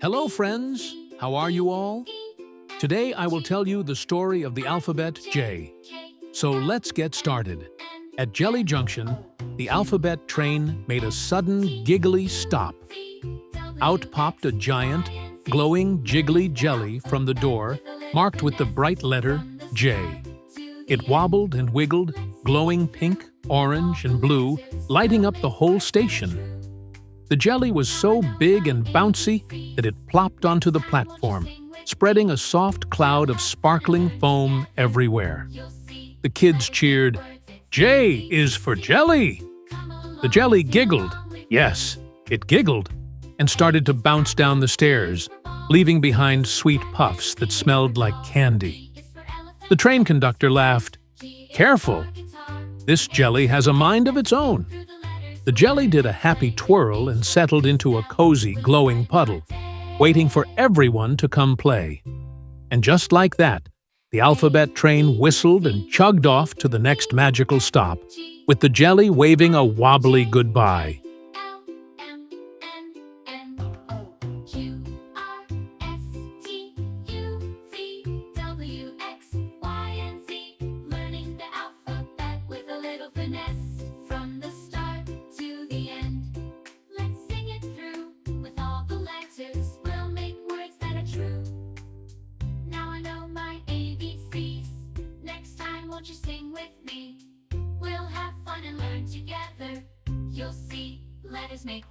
Hello, friends. How are you all? Today I will tell you the story of the alphabet J. So let's get started. At Jelly Junction, the alphabet train made a sudden giggly stop. Out popped a giant, glowing jiggly jelly from the door, marked with the bright letter J. It wobbled and wiggled, glowing pink, orange, and blue, lighting up the whole station. The jelly was so big and bouncy that it plopped onto the platform, spreading a soft cloud of sparkling foam everywhere. The kids cheered, "J is for jelly!" The jelly giggled, yes, it giggled, and started to bounce down the stairs, leaving behind sweet puffs that smelled like candy. The train conductor laughed, "Careful! This jelly has a mind of its own." The jelly did a happy twirl and settled into a cozy, glowing puddle, waiting for everyone to come play. And just like that, the alphabet train whistled and chugged off to the next magical stop, with the jelly waving a wobbly goodbye. Won't you sing with me? We'll have fun and learn together. You'll see, letters make